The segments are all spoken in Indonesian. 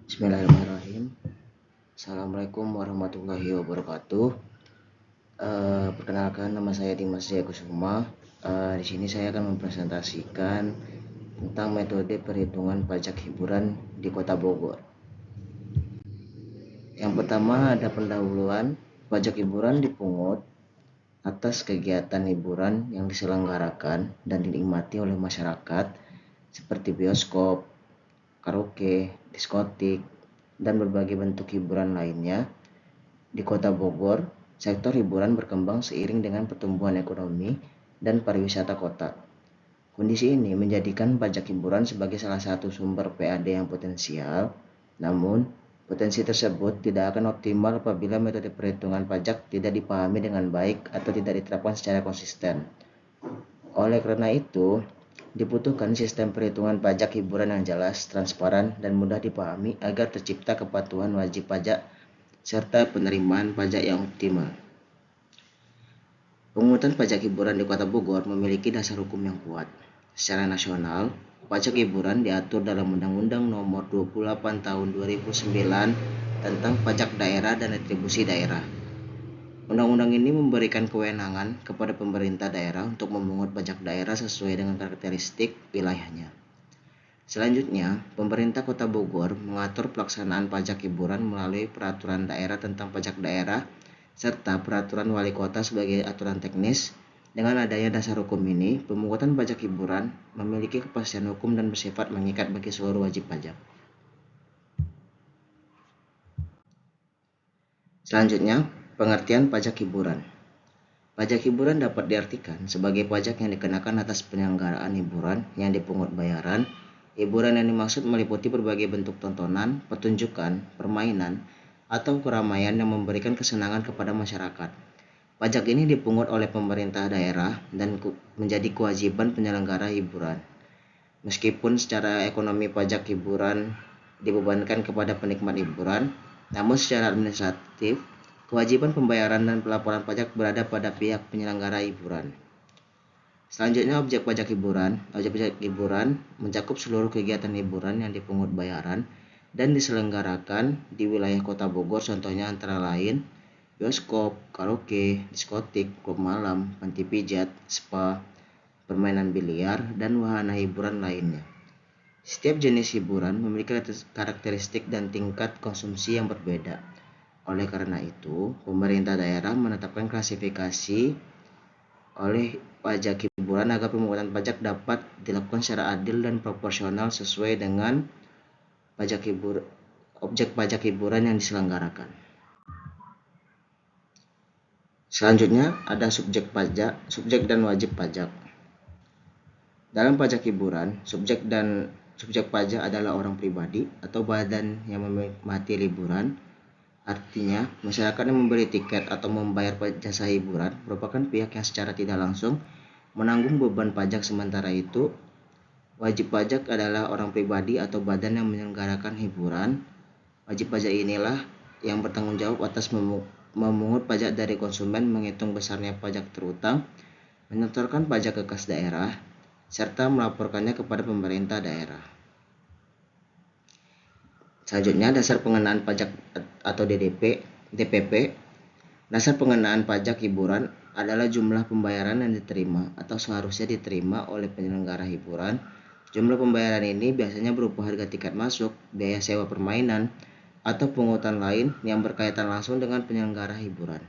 Bismillahirrahmanirrahim. Assalamualaikum warahmatullahi wabarakatuh. Perkenalkan, nama saya Dimas Jaya Kusuma. Di sini saya akan mempresentasikan tentang metode perhitungan pajak hiburan di Kota Bogor. Yang pertama ada pendahuluan. Pajak hiburan dipungut atas kegiatan hiburan yang diselenggarakan dan dinikmati oleh masyarakat seperti bioskop, karaoke, diskotik, dan berbagai bentuk hiburan lainnya. Di Kota Bogor, sektor hiburan berkembang seiring dengan pertumbuhan ekonomi dan pariwisata kota. Kondisi ini menjadikan pajak hiburan sebagai salah satu sumber PAD yang potensial, namun potensi tersebut tidak akan optimal apabila metode perhitungan pajak tidak dipahami dengan baik atau tidak diterapkan secara konsisten. Oleh karena itu, dibutuhkan sistem perhitungan pajak hiburan yang jelas, transparan, dan mudah dipahami agar tercipta kepatuhan wajib pajak serta penerimaan pajak yang optimal. Pemungutan pajak hiburan di Kota Bogor memiliki dasar hukum yang kuat. Secara nasional, pajak hiburan diatur dalam Undang-Undang Nomor 28 Tahun 2009 tentang Pajak Daerah dan Retribusi Daerah. Undang-undang ini memberikan kewenangan kepada pemerintah daerah untuk memungut pajak daerah sesuai dengan karakteristik wilayahnya. Selanjutnya, pemerintah Kota Bogor mengatur pelaksanaan pajak hiburan melalui peraturan daerah tentang pajak daerah serta peraturan wali kota sebagai aturan teknis. Dengan adanya dasar hukum ini, pemungutan pajak hiburan memiliki kepastian hukum dan bersifat mengikat bagi seluruh wajib pajak. Selanjutnya, pengertian pajak hiburan. Pajak hiburan dapat diartikan sebagai pajak yang dikenakan atas penyelenggaraan hiburan yang dipungut bayaran. Hiburan yang dimaksud meliputi berbagai bentuk tontonan, pertunjukan, permainan, atau keramaian yang memberikan kesenangan kepada masyarakat. Pajak ini dipungut oleh pemerintah daerah dan menjadi kewajiban penyelenggara hiburan. Meskipun secara ekonomi pajak hiburan dibebankan kepada penikmat hiburan, namun secara administratif, kewajiban pembayaran dan pelaporan pajak berada pada pihak penyelenggara hiburan. Selanjutnya, objek pajak hiburan. Objek pajak hiburan mencakup seluruh kegiatan hiburan yang dipungut bayaran dan diselenggarakan di wilayah Kota Bogor, contohnya antara lain bioskop, karaoke, diskotik, klub malam, panti pijat, spa, permainan biliar, dan wahana hiburan lainnya. Setiap jenis hiburan memiliki karakteristik dan tingkat konsumsi yang berbeda. Oleh karena itu, pemerintah daerah menetapkan klasifikasi oleh pajak hiburan agar pemungutan pajak dapat dilakukan secara adil dan proporsional sesuai dengan objek pajak hiburan yang diselenggarakan. Selanjutnya ada subjek dan wajib pajak. Dalam pajak hiburan, subjek pajak adalah orang pribadi atau badan yang menikmati liburan. Artinya, masyarakat yang membeli tiket atau membayar jasa hiburan merupakan pihak yang secara tidak langsung menanggung beban pajak. Sementara itu, wajib pajak adalah orang pribadi atau badan yang menyelenggarakan hiburan. Wajib pajak inilah yang bertanggung jawab atas memungut pajak dari konsumen, menghitung besarnya pajak terutang, menyetorkan pajak ke kas daerah, serta melaporkannya kepada pemerintah daerah. Selanjutnya, dasar pengenaan pajak atau DPP. Dasar pengenaan pajak hiburan adalah jumlah pembayaran yang diterima atau seharusnya diterima oleh penyelenggara hiburan. Jumlah pembayaran ini biasanya berupa harga tiket masuk, biaya sewa permainan, atau pungutan lain yang berkaitan langsung dengan penyelenggara hiburan.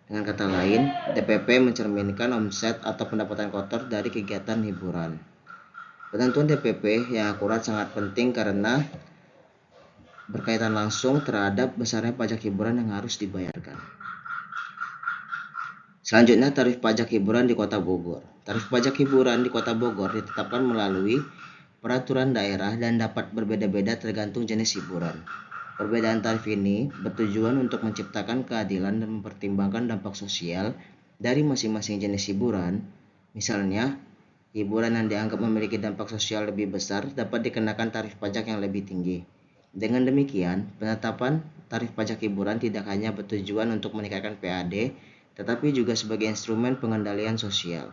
Dengan kata lain, DPP mencerminkan omset atau pendapatan kotor dari kegiatan hiburan. Penentuan DPP yang akurat sangat penting karena berkaitan langsung terhadap besarnya pajak hiburan yang harus dibayarkan. Selanjutnya, tarif pajak hiburan di Kota Bogor. Tarif pajak hiburan di Kota Bogor ditetapkan melalui peraturan daerah dan dapat berbeda-beda tergantung jenis hiburan. Perbedaan tarif ini bertujuan untuk menciptakan keadilan dan mempertimbangkan dampak sosial dari masing-masing jenis hiburan. Misalnya, hiburan yang dianggap memiliki dampak sosial lebih besar dapat dikenakan tarif pajak yang lebih tinggi. Dengan demikian, penetapan tarif pajak hiburan tidak hanya bertujuan untuk meningkatkan PAD, tetapi juga sebagai instrumen pengendalian sosial.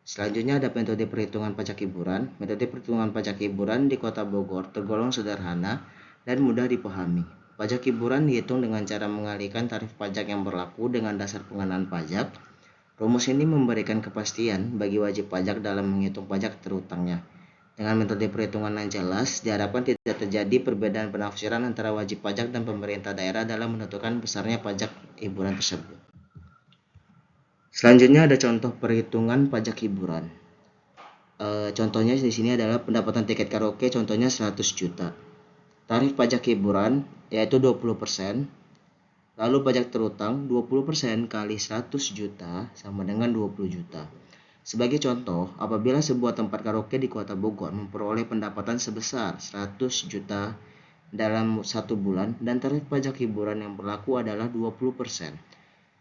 Selanjutnya ada metode perhitungan pajak hiburan. Metode perhitungan pajak hiburan di Kota Bogor tergolong sederhana dan mudah dipahami. Pajak hiburan dihitung dengan cara mengalihkan tarif pajak yang berlaku dengan dasar pengenaan pajak. Rumus ini memberikan kepastian bagi wajib pajak dalam menghitung pajak terutangnya. Dengan metode perhitungan yang jelas, diharapkan tidak terjadi perbedaan penafsiran antara wajib pajak dan pemerintah daerah dalam menentukan besarnya pajak hiburan tersebut. Selanjutnya ada contoh perhitungan pajak hiburan. Contohnya di sini adalah pendapatan tiket karaoke, contohnya 100 juta. Tarif pajak hiburan yaitu 20%. Lalu pajak terutang 20% kali 100 juta sama dengan 20 juta. Sebagai contoh, apabila sebuah tempat karaoke di Kota Bogor memperoleh pendapatan sebesar 100 juta dalam 1 bulan dan tarif pajak hiburan yang berlaku adalah 20%,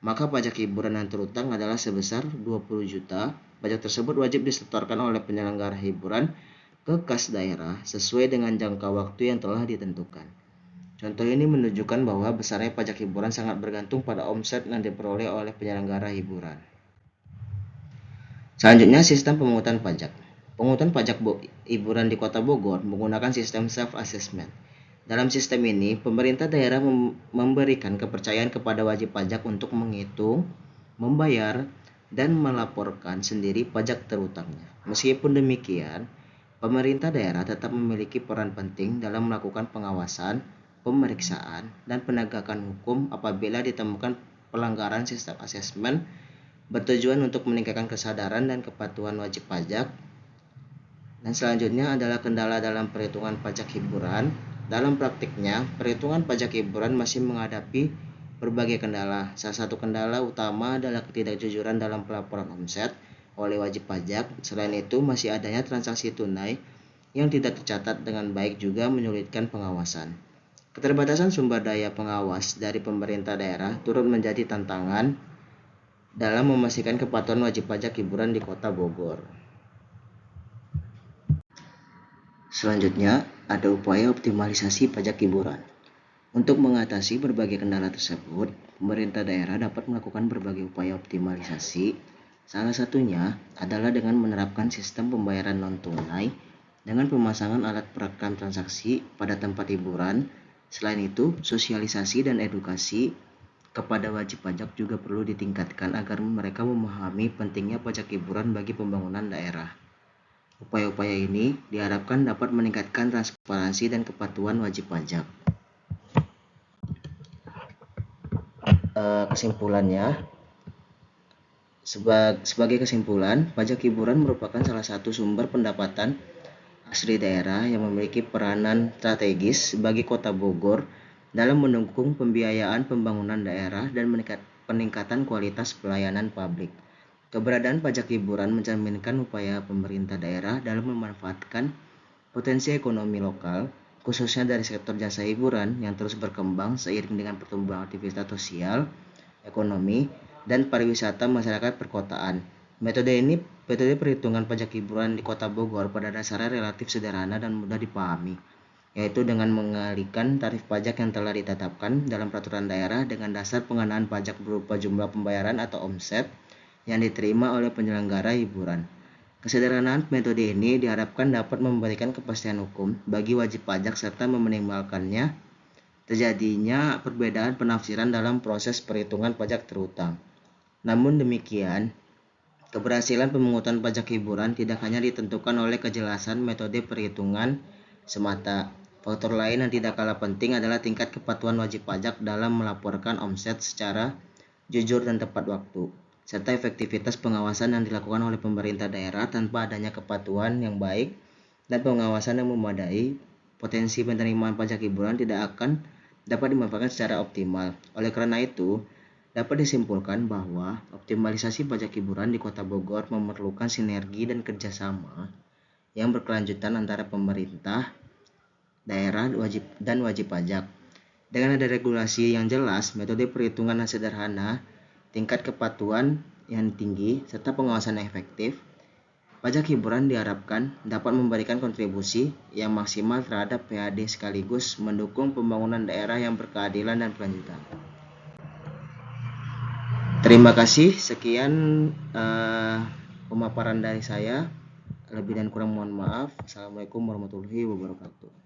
maka pajak hiburan yang terutang adalah sebesar 20 juta. Pajak tersebut wajib disetorkan oleh penyelenggara hiburan ke kas daerah sesuai dengan jangka waktu yang telah ditentukan. Contoh ini menunjukkan bahwa besarnya pajak hiburan sangat bergantung pada omset yang diperoleh oleh penyelenggara hiburan. Selanjutnya, sistem pemungutan pajak. Pemungutan pajak hiburan di Kota Bogor menggunakan sistem self-assessment. Dalam sistem ini, pemerintah daerah memberikan kepercayaan kepada wajib pajak untuk menghitung, membayar, dan melaporkan sendiri pajak terutangnya. Meskipun demikian, pemerintah daerah tetap memiliki peran penting dalam melakukan pengawasan, pemeriksaan, dan penegakan hukum apabila ditemukan pelanggaran sistem asesmen bertujuan untuk meningkatkan kesadaran dan kepatuhan wajib pajak. Dan selanjutnya adalah kendala dalam perhitungan pajak hiburan. Dalam praktiknya, perhitungan pajak hiburan masih menghadapi berbagai kendala. Salah satu kendala utama adalah ketidakjujuran dalam pelaporan omset oleh wajib pajak. Selain itu, masih adanya transaksi tunai yang tidak tercatat dengan baik juga menyulitkan pengawasan. Keterbatasan sumber daya pengawas dari pemerintah daerah turut menjadi tantangan dalam memastikan kepatuhan wajib pajak hiburan di Kota Bogor. Selanjutnya, ada upaya optimalisasi pajak hiburan. Untuk mengatasi berbagai kendala tersebut, pemerintah daerah dapat melakukan berbagai upaya optimalisasi. Salah satunya adalah dengan menerapkan sistem pembayaran non-tunai dengan pemasangan alat perekam transaksi pada tempat hiburan. Selain itu, sosialisasi dan edukasi kepada wajib pajak juga perlu ditingkatkan agar mereka memahami pentingnya pajak hiburan bagi pembangunan daerah. Upaya-upaya ini diharapkan dapat meningkatkan transparansi dan kepatuhan wajib pajak. Kesimpulannya, sebagai kesimpulan, pajak hiburan merupakan salah satu sumber pendapatan asli daerah yang memiliki peranan strategis bagi Kota Bogor dalam mendukung pembiayaan pembangunan daerah dan peningkatan kualitas pelayanan publik. Keberadaan pajak hiburan mencerminkan upaya pemerintah daerah dalam memanfaatkan potensi ekonomi lokal, khususnya dari sektor jasa hiburan yang terus berkembang seiring dengan pertumbuhan aktivitas sosial, ekonomi, dan pariwisata masyarakat perkotaan. Metode perhitungan pajak hiburan di Kota Bogor pada dasarnya relatif sederhana dan mudah dipahami, yaitu dengan mengalihkan tarif pajak yang telah ditetapkan dalam peraturan daerah dengan dasar pengenaan pajak berupa jumlah pembayaran atau omset yang diterima oleh penyelenggara hiburan. Kesederhanaan metode ini diharapkan dapat memberikan kepastian hukum bagi wajib pajak serta meminimalkannya terjadinya perbedaan penafsiran dalam proses perhitungan pajak terutang. Namun demikian, keberhasilan pemungutan pajak hiburan tidak hanya ditentukan oleh kejelasan metode perhitungan semata. Faktor lain yang tidak kalah penting adalah tingkat kepatuhan wajib pajak dalam melaporkan omset secara jujur dan tepat waktu, serta efektivitas pengawasan yang dilakukan oleh pemerintah daerah. Tanpa adanya kepatuhan yang baik dan pengawasan yang memadai, potensi penerimaan pajak hiburan tidak akan dapat dimanfaatkan secara optimal. Oleh karena itu, dapat disimpulkan bahwa optimalisasi pajak hiburan di Kota Bogor memerlukan sinergi dan kerjasama yang berkelanjutan antara pemerintah, daerah, dan wajib pajak. Dengan ada regulasi yang jelas, metode perhitungan yang sederhana, tingkat kepatuhan yang tinggi, serta pengawasan yang efektif, pajak hiburan diharapkan dapat memberikan kontribusi yang maksimal terhadap PAD sekaligus mendukung pembangunan daerah yang berkeadilan dan berkelanjutan. Terima kasih, sekian pemaparan dari saya. Lebih dan kurang mohon maaf. Assalamualaikum warahmatullahi wabarakatuh.